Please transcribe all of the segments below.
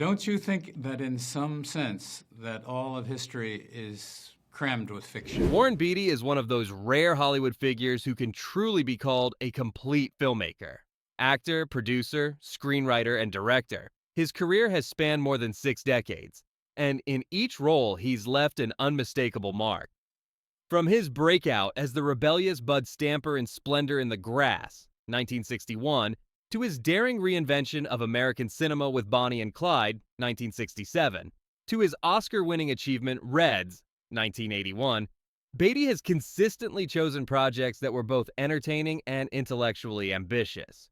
Don't you think that in some sense that all of history is crammed with fiction? Warren Beatty is one of those rare Hollywood figures who can truly be called a complete filmmaker. Actor, producer, screenwriter, and director. His career has spanned more than 6 decades, and in each role, he's left an unmistakable mark. From his breakout as the rebellious Bud Stamper in Splendor in the Grass, 1961, to his daring reinvention of American cinema with Bonnie and Clyde, 1967, to his Oscar-winning achievement Reds, 1981, Beatty has consistently chosen projects that were both entertaining and intellectually ambitious.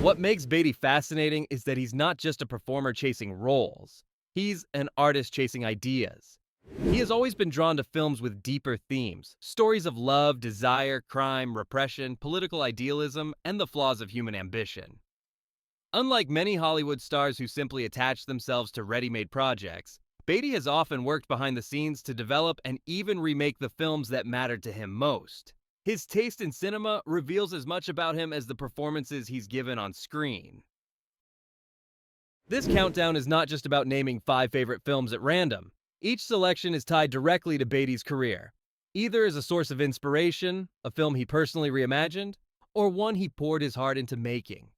What makes Beatty fascinating is that he's not just a performer chasing roles, he's an artist chasing ideas. He has always been drawn to films with deeper themes, stories of love, desire, crime, repression, political idealism, and the flaws of human ambition. Unlike many Hollywood stars who simply attach themselves to ready-made projects, Beatty has often worked behind the scenes to develop and even remake the films that mattered to him most. His taste in cinema reveals as much about him as the performances he's given on screen. This countdown is not just about naming 5 favorite films at random. Each selection is tied directly to Beatty's career, either as a source of inspiration, a film he personally reimagined, or one he poured his heart into making.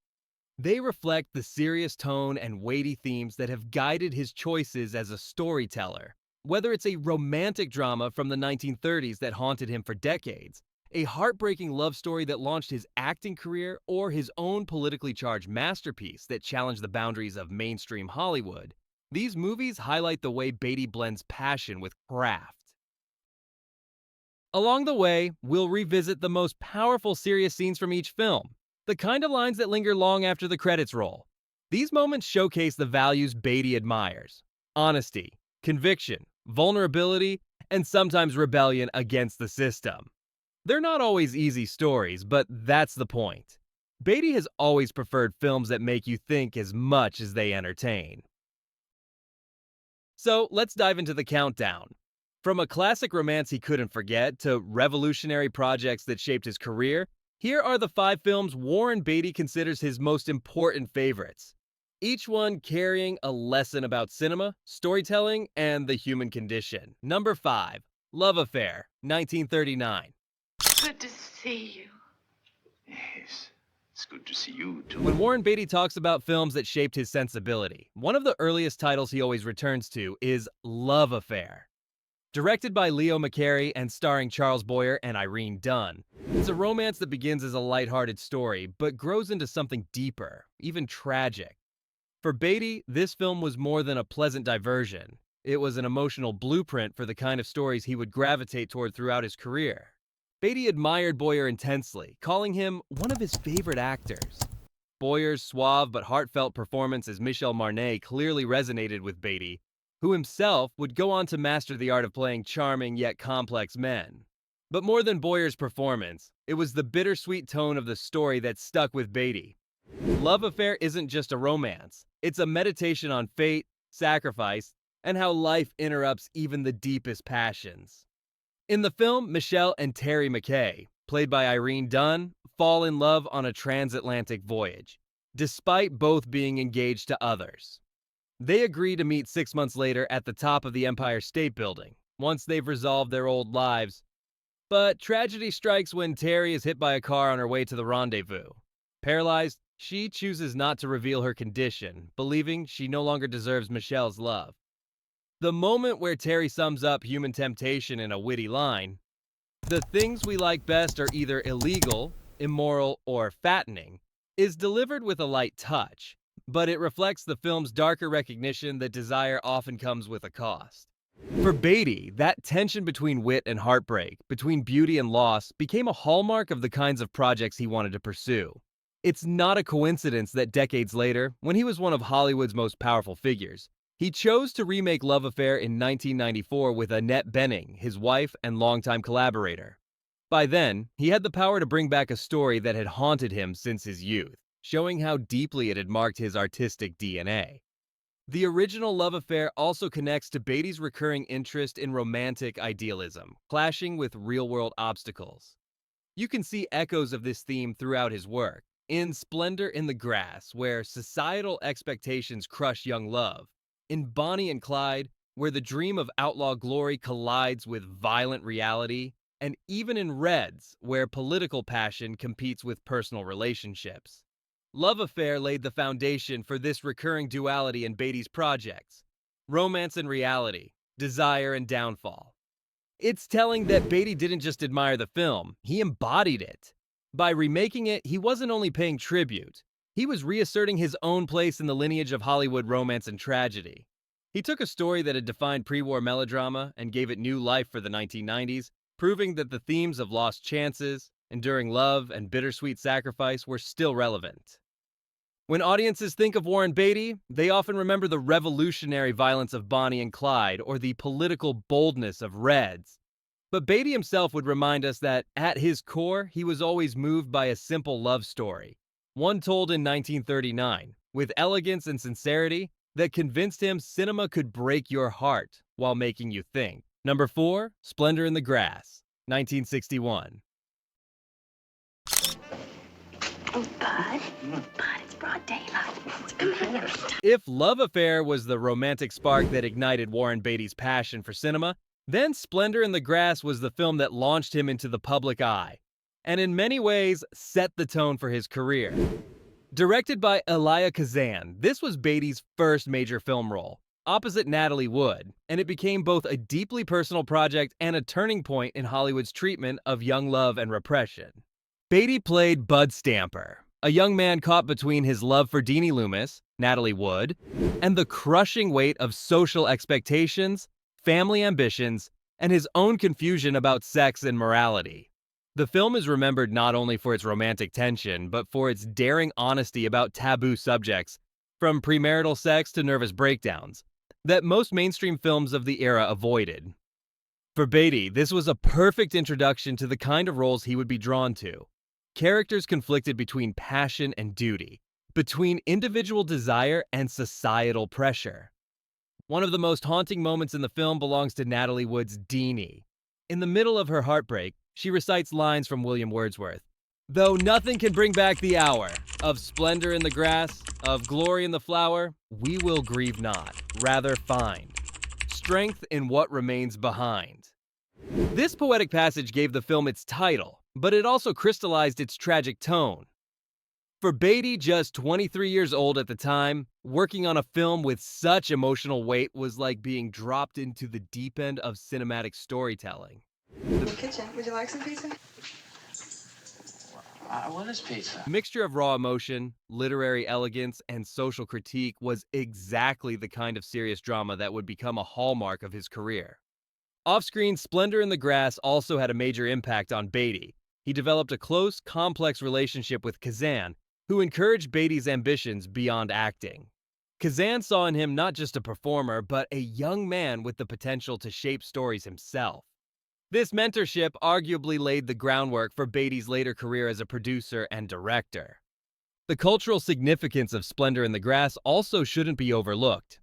They reflect the serious tone and weighty themes that have guided his choices as a storyteller. Whether it's a romantic drama from the 1930s that haunted him for decades, a heartbreaking love story that launched his acting career, or his own politically charged masterpiece that challenged the boundaries of mainstream Hollywood, these movies highlight the way Beatty blends passion with craft. Along the way, we'll revisit the most powerful serious scenes from each film, the kind of lines that linger long after the credits roll. These moments showcase the values Beatty admires: honesty, conviction, vulnerability, and sometimes rebellion against the system. They're not always easy stories, but that's the point. Beatty has always preferred films that make you think as much as they entertain. So let's dive into the countdown. From a classic romance he couldn't forget to revolutionary projects that shaped his career, here are the 5 films Warren Beatty considers his most important favorites, each one carrying a lesson about cinema, storytelling, and the human condition. Number 5, Love Affair, 1939. Good to see you. Yes, it's good to see you too. When Warren Beatty talks about films that shaped his sensibility, one of the earliest titles he always returns to is Love Affair. Directed by Leo McCarey and starring Charles Boyer and Irene Dunne, it's a romance that begins as a lighthearted story, but grows into something deeper, even tragic. For Beatty, this film was more than a pleasant diversion. It was an emotional blueprint for the kind of stories he would gravitate toward throughout his career. Beatty admired Boyer intensely, calling him one of his favorite actors. Boyer's suave but heartfelt performance as Michel Marnet clearly resonated with Beatty, who himself would go on to master the art of playing charming yet complex men. But more than Boyer's performance, it was the bittersweet tone of the story that stuck with Beatty. Love Affair isn't just a romance, it's a meditation on fate, sacrifice, and how life interrupts even the deepest passions. In the film, Michelle and Terry McKay, played by Irene Dunne, fall in love on a transatlantic voyage, despite both being engaged to others. They agree to meet 6 months later at the top of the Empire State Building, once they've resolved their old lives. But tragedy strikes when Terry is hit by a car on her way to the rendezvous. Paralyzed, she chooses not to reveal her condition, believing she no longer deserves Michelle's love. The moment where Terry sums up human temptation in a witty line, "The things we like best are either illegal, immoral, or fattening," is delivered with a light touch, but it reflects the film's darker recognition that desire often comes with a cost. For Beatty, that tension between wit and heartbreak, between beauty and loss, became a hallmark of the kinds of projects he wanted to pursue. It's not a coincidence that decades later, when he was one of Hollywood's most powerful figures, he chose to remake Love Affair in 1994 with Annette Bening, his wife and longtime collaborator. By then, he had the power to bring back a story that had haunted him since his youth, showing how deeply it had marked his artistic DNA. The original Love Affair also connects to Beatty's recurring interest in romantic idealism, clashing with real-world obstacles. You can see echoes of this theme throughout his work, in Splendor in the Grass, where societal expectations crush young love, in Bonnie and Clyde, where the dream of outlaw glory collides with violent reality, and even in Reds, where political passion competes with personal relationships. Love Affair laid the foundation for this recurring duality in Beatty's projects: romance and reality, desire and downfall. It's telling that Beatty didn't just admire the film, he embodied it. By remaking it, he wasn't only paying tribute, he was reasserting his own place in the lineage of Hollywood romance and tragedy. He took a story that had defined pre-war melodrama and gave it new life for the 1990s, proving that the themes of lost chances, enduring love, and bittersweet sacrifice were still relevant. When audiences think of Warren Beatty, they often remember the revolutionary violence of Bonnie and Clyde or the political boldness of Reds. But Beatty himself would remind us that, at his core, he was always moved by a simple love story, one told in 1939, with elegance and sincerity, that convinced him cinema could break your heart while making you think. Number 4, Splendor in the Grass, 1961. Oh, Bud. Bud, it's broad daylight. Come here. If Love Affair was the romantic spark that ignited Warren Beatty's passion for cinema, then Splendor in the Grass was the film that launched him into the public eye, and in many ways set the tone for his career. Directed by Elia Kazan, this was Beatty's first major film role, opposite Natalie Wood, and it became both a deeply personal project and a turning point in Hollywood's treatment of young love and repression. Beatty played Bud Stamper, a young man caught between his love for Deanie Loomis, Natalie Wood, and the crushing weight of social expectations, family ambitions, and his own confusion about sex and morality. The film is remembered not only for its romantic tension, but for its daring honesty about taboo subjects, from premarital sex to nervous breakdowns, that most mainstream films of the era avoided. For Beatty, this was a perfect introduction to the kind of roles he would be drawn to. Characters conflicted between passion and duty, between individual desire and societal pressure. One of the most haunting moments in the film belongs to Natalie Wood's Deanie. In the middle of her heartbreak, she recites lines from William Wordsworth. Though nothing can bring back the hour of splendor in the grass, of glory in the flower, we will grieve not, rather find strength in what remains behind. This poetic passage gave the film its title, but it also crystallized its tragic tone. For Beatty, just 23 years old at the time, working on a film with such emotional weight was like being dropped into the deep end of cinematic storytelling. In the kitchen. Would you like some pizza? What is pizza? Mixture of raw emotion, literary elegance, and social critique was exactly the kind of serious drama that would become a hallmark of his career. Off-screen, Splendor in the Grass also had a major impact on Beatty. He developed a close, complex relationship with Kazan, who encouraged Beatty's ambitions beyond acting. Kazan saw in him not just a performer, but a young man with the potential to shape stories himself. This mentorship arguably laid the groundwork for Beatty's later career as a producer and director. The cultural significance of Splendor in the Grass also shouldn't be overlooked.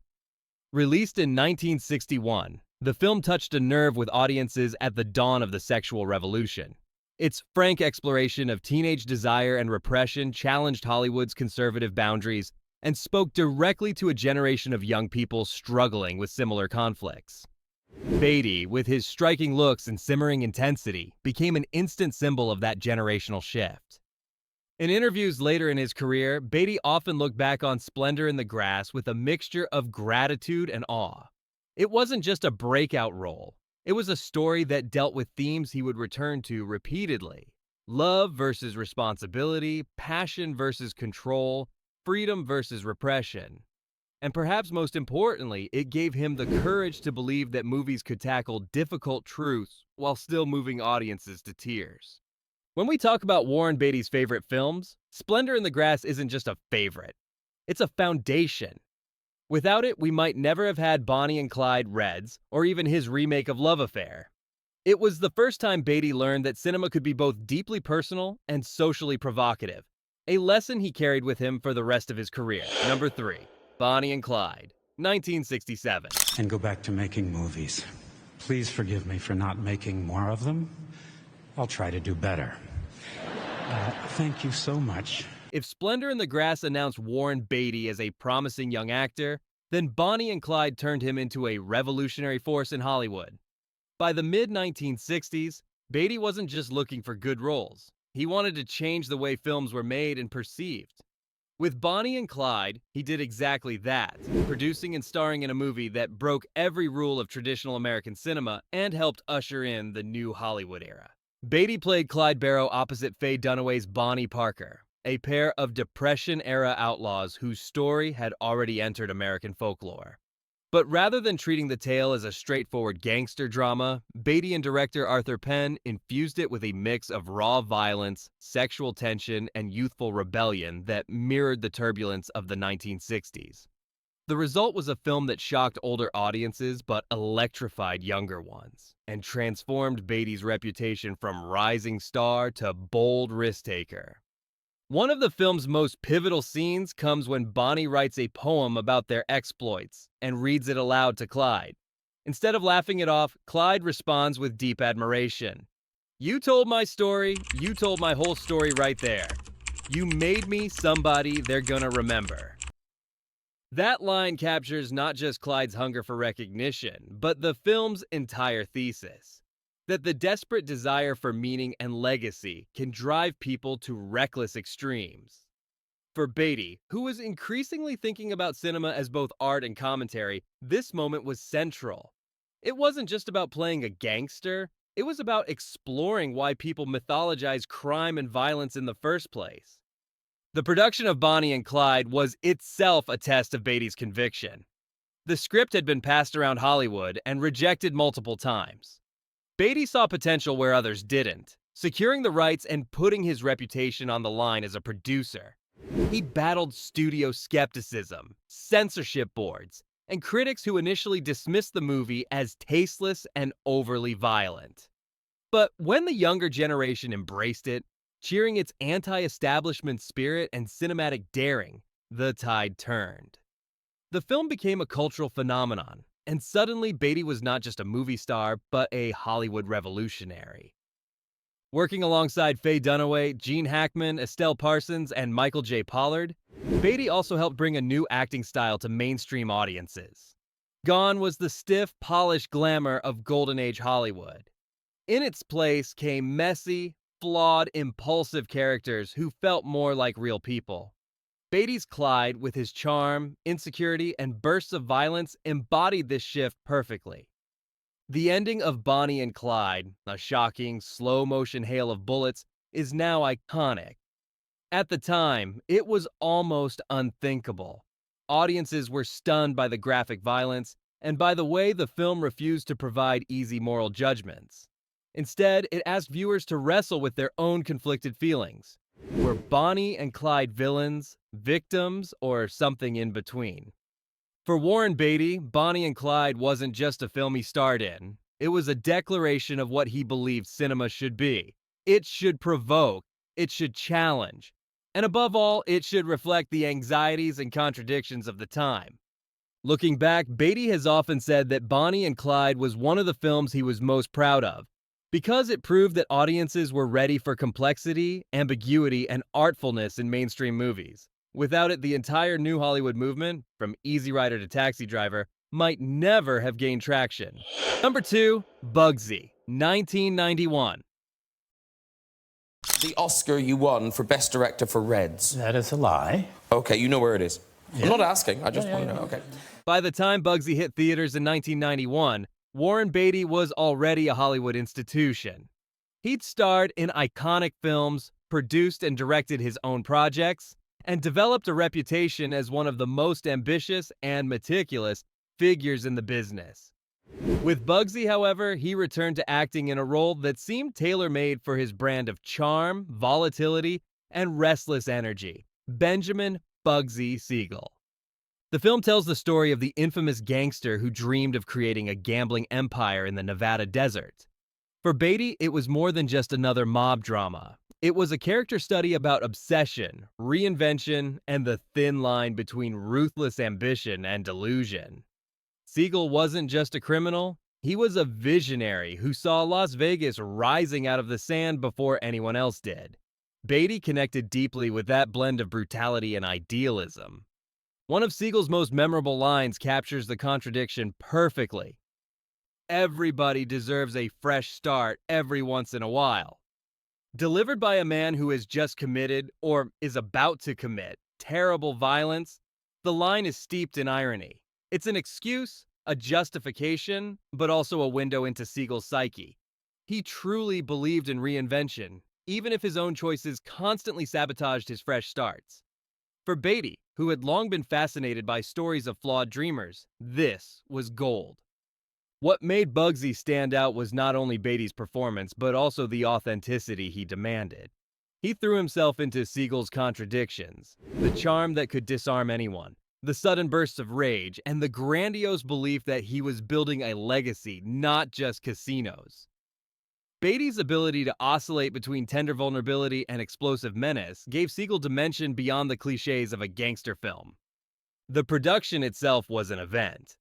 Released in 1961, the film touched a nerve with audiences at the dawn of the sexual revolution. Its frank exploration of teenage desire and repression challenged Hollywood's conservative boundaries and spoke directly to a generation of young people struggling with similar conflicts. Beatty, with his striking looks and simmering intensity, became an instant symbol of that generational shift. In interviews later in his career, Beatty often looked back on Splendor in the Grass with a mixture of gratitude and awe. It wasn't just a breakout role. It was a story that dealt with themes he would return to repeatedly. Love versus responsibility, passion versus control, freedom versus repression. And perhaps most importantly, it gave him the courage to believe that movies could tackle difficult truths while still moving audiences to tears. When we talk about Warren Beatty's favorite films, Splendor in the Grass isn't just a favorite. It's a foundation. Without it, we might never have had Bonnie and Clyde Reds, or even his remake of Love Affair. It was the first time Beatty learned that cinema could be both deeply personal and socially provocative, a lesson he carried with him for the rest of his career. Number 3. Bonnie and Clyde, 1967. And go back to making movies. Please forgive me for not making more of them. I'll try to do better. Thank you so much If Splendor in the Grass announced Warren Beatty as a promising young actor, then Bonnie and Clyde turned him into a revolutionary force in Hollywood. By the mid-1960s, Beatty wasn't just looking for good roles. He wanted to change the way films were made and perceived. With Bonnie and Clyde, he did exactly that, producing and starring in a movie that broke every rule of traditional American cinema and helped usher in the new Hollywood era. Beatty played Clyde Barrow opposite Faye Dunaway's Bonnie Parker, a pair of Depression-era outlaws whose story had already entered American folklore. But rather than treating the tale as a straightforward gangster drama, Beatty and director Arthur Penn infused it with a mix of raw violence, sexual tension, and youthful rebellion that mirrored the turbulence of the 1960s. The result was a film that shocked older audiences but electrified younger ones, and transformed Beatty's reputation from rising star to bold risk-taker. One of the film's most pivotal scenes comes when Bonnie writes a poem about their exploits and reads it aloud to Clyde. Instead of laughing it off, Clyde responds with deep admiration. "You told my story, you told my whole story right there. You made me somebody they're gonna remember." That line captures not just Clyde's hunger for recognition, but the film's entire thesis. That the desperate desire for meaning and legacy can drive people to reckless extremes. For Beatty, who was increasingly thinking about cinema as both art and commentary, this moment was central. It wasn't just about playing a gangster, it was about exploring why people mythologize crime and violence in the first place. The production of Bonnie and Clyde was itself a test of Beatty's conviction. The script had been passed around Hollywood and rejected multiple times. Beatty saw potential where others didn't, securing the rights and putting his reputation on the line as a producer. He battled studio skepticism, censorship boards, and critics who initially dismissed the movie as tasteless and overly violent. But when the younger generation embraced it, cheering its anti-establishment spirit and cinematic daring, the tide turned. The film became a cultural phenomenon, and suddenly Beatty was not just a movie star, but a Hollywood revolutionary. Working alongside Faye Dunaway, Gene Hackman, Estelle Parsons, and Michael J. Pollard, Beatty also helped bring a new acting style to mainstream audiences. Gone was the stiff, polished glamour of Golden Age Hollywood. In its place came messy, flawed, impulsive characters who felt more like real people. Beatty's Clyde, with his charm, insecurity, and bursts of violence, embodied this shift perfectly. The ending of Bonnie and Clyde, a shocking, slow-motion hail of bullets, is now iconic. At the time, it was almost unthinkable. Audiences were stunned by the graphic violence and by the way the film refused to provide easy moral judgments. Instead, it asked viewers to wrestle with their own conflicted feelings. Were Bonnie and Clyde villains, victims, or something in between? For Warren Beatty, Bonnie and Clyde wasn't just a film he starred in. It was a declaration of what he believed cinema should be. It should provoke, it should challenge, and above all, it should reflect the anxieties and contradictions of the time. Looking back, Beatty has often said that Bonnie and Clyde was one of the films he was most proud of, because it proved that audiences were ready for complexity, ambiguity, and artfulness in mainstream movies. Without it, the entire new Hollywood movement, from Easy Rider to Taxi Driver, might never have gained traction. Number 2, Bugsy, 1991. The Oscar you won for Best Director for Reds. That is a lie. Okay, you know where it is. Yeah. I'm not asking, I just want to know. Okay. By the time Bugsy hit theaters in 1991, Warren Beatty was already a Hollywood institution. He'd starred in iconic films, produced and directed his own projects, and developed a reputation as one of the most ambitious and meticulous figures in the business. With Bugsy, however, he returned to acting in a role that seemed tailor-made for his brand of charm, volatility, and restless energy, Benjamin Bugsy Siegel. The film tells the story of the infamous gangster who dreamed of creating a gambling empire in the Nevada desert. For Beatty, it was more than just another mob drama. It was a character study about obsession, reinvention, and the thin line between ruthless ambition and delusion. Siegel wasn't just a criminal, he was a visionary who saw Las Vegas rising out of the sand before anyone else did. Beatty connected deeply with that blend of brutality and idealism. One of Siegel's most memorable lines captures the contradiction perfectly. Everybody deserves a fresh start every once in a while. Delivered by a man who has just committed, or is about to commit, terrible violence, the line is steeped in irony. It's an excuse, a justification, but also a window into Siegel's psyche. He truly believed in reinvention, even if his own choices constantly sabotaged his fresh starts. For Beatty, who had long been fascinated by stories of flawed dreamers, this was gold. What made Bugsy stand out was not only Beatty's performance, but also the authenticity he demanded. He threw himself into Siegel's contradictions, the charm that could disarm anyone, the sudden bursts of rage, and the grandiose belief that he was building a legacy, not just casinos. Beatty's ability to oscillate between tender vulnerability and explosive menace gave Siegel dimension beyond the cliches of a gangster film. The production itself was an event.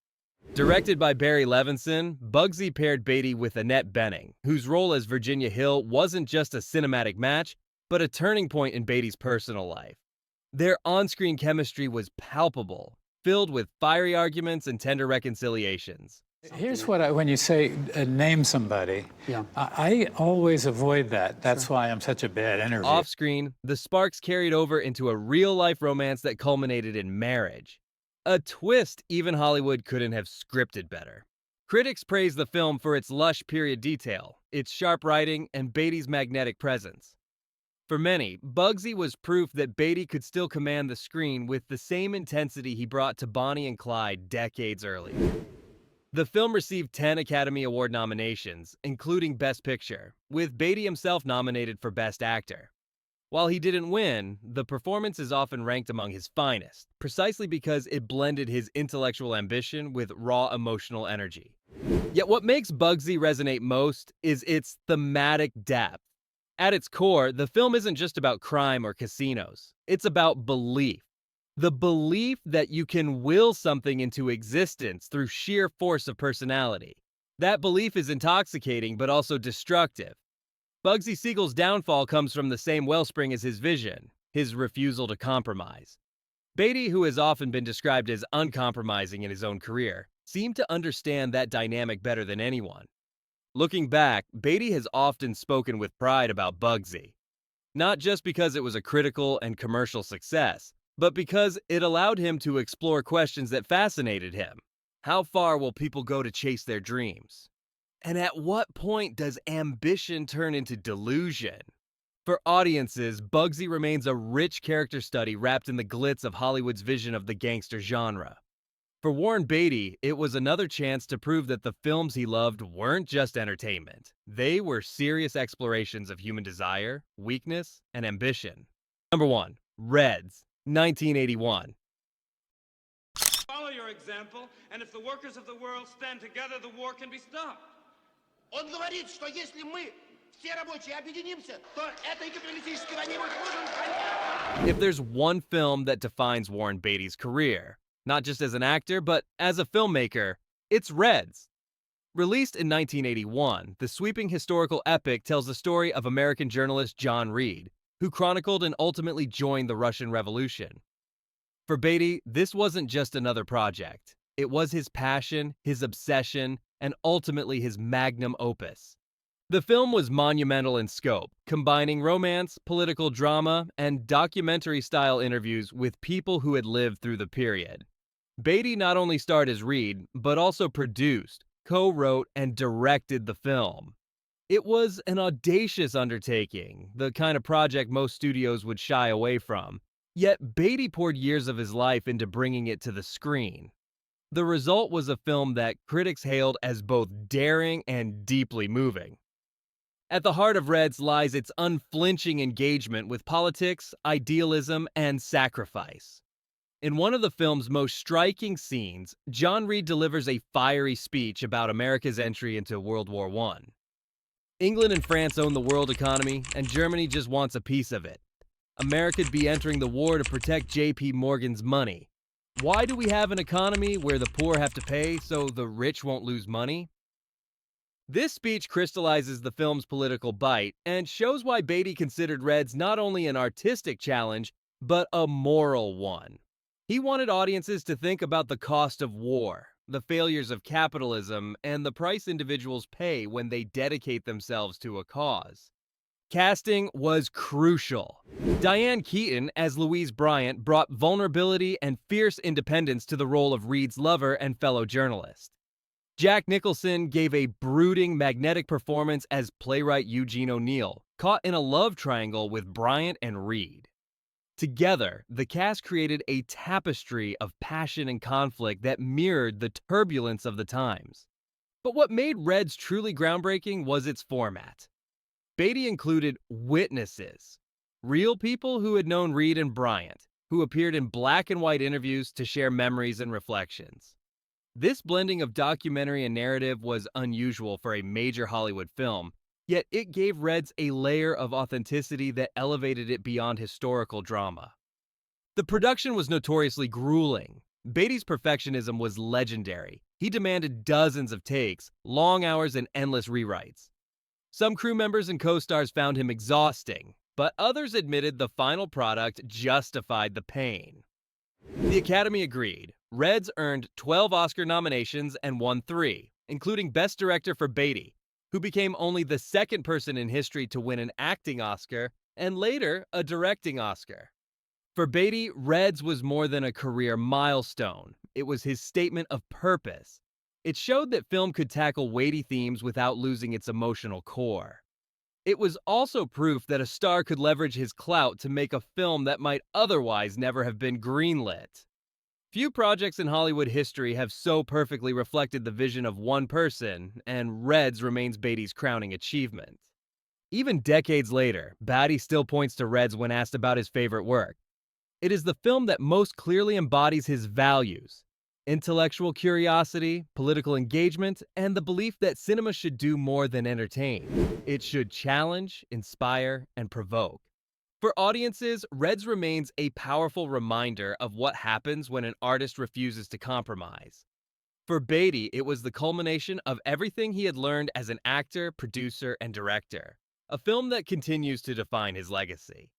Directed by Barry Levinson, Bugsy paired Beatty with Annette Bening, whose role as Virginia Hill wasn't just a cinematic match, but a turning point in Beatty's personal life. Their on-screen chemistry was palpable, filled with fiery arguments and tender reconciliations. Here's what when you say name somebody, I always avoid that. That's why I'm such a bad interviewer. Off-screen, the sparks carried over into a real-life romance that culminated in marriage. A twist even Hollywood couldn't have scripted better. Critics praised the film for its lush period detail, its sharp writing, and Beatty's magnetic presence. For many, Bugsy was proof that Beatty could still command the screen with the same intensity he brought to Bonnie and Clyde decades earlier. The film received 10 Academy Award nominations, including Best Picture, with Beatty himself nominated for Best Actor. While he didn't win, the performance is often ranked among his finest, precisely because it blended his intellectual ambition with raw emotional energy. Yet what makes Bugsy resonate most is its thematic depth. At its core, the film isn't just about crime or casinos. It's about belief. The belief that you can will something into existence through sheer force of personality. That belief is intoxicating but also destructive. Bugsy Siegel's downfall comes from the same wellspring as his vision, his refusal to compromise. Beatty, who has often been described as uncompromising in his own career, seemed to understand that dynamic better than anyone. Looking back, Beatty has often spoken with pride about Bugsy. Not just because it was a critical and commercial success, but because it allowed him to explore questions that fascinated him. How far will people go to chase their dreams? And at what point does ambition turn into delusion? For audiences, Bugsy remains a rich character study wrapped in the glitz of Hollywood's vision of the gangster genre. For Warren Beatty, it was another chance to prove that the films he loved weren't just entertainment. They were serious explorations of human desire, weakness, and ambition. Number 1. Reds, 1981. Follow your example, and if the workers of the world stand together, the war can be stopped. Он говорит, что если мы все рабочие объединимся, то этой капиталистической войне мы сможем. If there's one film that defines Warren Beatty's career, not just as an actor, but as a filmmaker, it's Reds. Released in 1981, the sweeping historical epic tells the story of American journalist John Reed, who chronicled and ultimately joined the Russian Revolution. For Beatty, this wasn't just another project. It was his passion, his obsession, and ultimately his magnum opus. The film was monumental in scope, combining romance, political drama, and documentary-style interviews with people who had lived through the period. Beatty not only starred as Reed, but also produced, co-wrote, and directed the film. It was an audacious undertaking, the kind of project most studios would shy away from. Yet Beatty poured years of his life into bringing it to the screen. The result was a film that critics hailed as both daring and deeply moving. At the heart of Reds lies its unflinching engagement with politics, idealism, and sacrifice. In one of the film's most striking scenes, John Reed delivers a fiery speech about America's entry into World War I. England and France own the world economy, and Germany just wants a piece of it. America'd be entering the war to protect J.P. Morgan's money. Why do we have an economy where the poor have to pay so the rich won't lose money? This speech crystallizes the film's political bite and shows why Beatty considered Reds not only an artistic challenge, but a moral one. He wanted audiences to think about the cost of war, the failures of capitalism, and the price individuals pay when they dedicate themselves to a cause. Casting was crucial. Diane Keaton as Louise Bryant brought vulnerability and fierce independence to the role of Reed's lover and fellow journalist. Jack Nicholson gave a brooding, magnetic performance as playwright Eugene O'Neill, caught in a love triangle with Bryant and Reed. Together, the cast created a tapestry of passion and conflict that mirrored the turbulence of the times. But what made Reds truly groundbreaking was its format. Beatty included witnesses, real people who had known Reed and Bryant, who appeared in black and white interviews to share memories and reflections. This blending of documentary and narrative was unusual for a major Hollywood film, yet it gave Reds a layer of authenticity that elevated it beyond historical drama. The production was notoriously grueling. Beatty's perfectionism was legendary. He demanded dozens of takes, long hours, and endless rewrites. Some crew members and co-stars found him exhausting, but others admitted the final product justified the pain. The Academy agreed. Reds earned 12 Oscar nominations and won 3, including Best Director for Beatty, who became only the second person in history to win an acting Oscar and later a directing Oscar. For Beatty, Reds was more than a career milestone. It was his statement of purpose. It showed that film could tackle weighty themes without losing its emotional core. It was also proof that a star could leverage his clout to make a film that might otherwise never have been greenlit. Few projects in Hollywood history have so perfectly reflected the vision of one person, and Reds remains Beatty's crowning achievement. Even decades later, Beatty still points to Reds when asked about his favorite work. It is the film that most clearly embodies his values: intellectual curiosity, political engagement, and the belief that cinema should do more than entertain. It should challenge, inspire, and provoke. For audiences, Reds remains a powerful reminder of what happens when an artist refuses to compromise. For Beatty, it was the culmination of everything he had learned as an actor, producer, and director, a film that continues to define his legacy.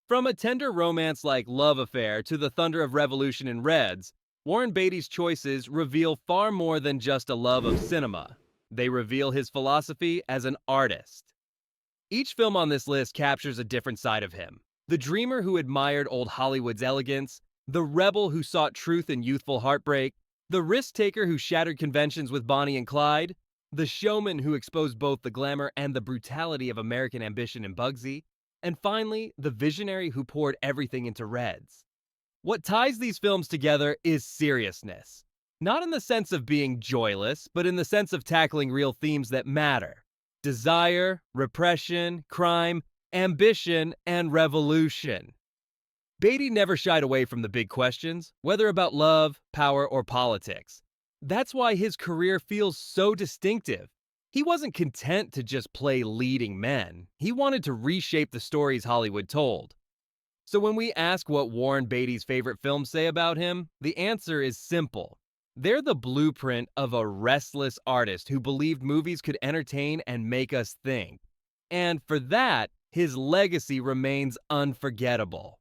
From a tender romance like Love Affair to the thunder of revolution in Reds, Warren Beatty's choices reveal far more than just a love of cinema. They reveal his philosophy as an artist. Each film on this list captures a different side of him. The dreamer who admired old Hollywood's elegance, the rebel who sought truth in youthful heartbreak, the risk-taker who shattered conventions with Bonnie and Clyde, the showman who exposed both the glamour and the brutality of American ambition in Bugsy, and finally, the visionary who poured everything into Reds. What ties these films together is seriousness. Not in the sense of being joyless, but in the sense of tackling real themes that matter: desire, repression, crime, ambition, and revolution. Beatty never shied away from the big questions, whether about love, power, or politics. That's why his career feels so distinctive. He wasn't content to just play leading men. He wanted to reshape the stories Hollywood told. So when we ask what Warren Beatty's favorite films say about him, the answer is simple. They're the blueprint of a restless artist who believed movies could entertain and make us think. And for that, his legacy remains unforgettable.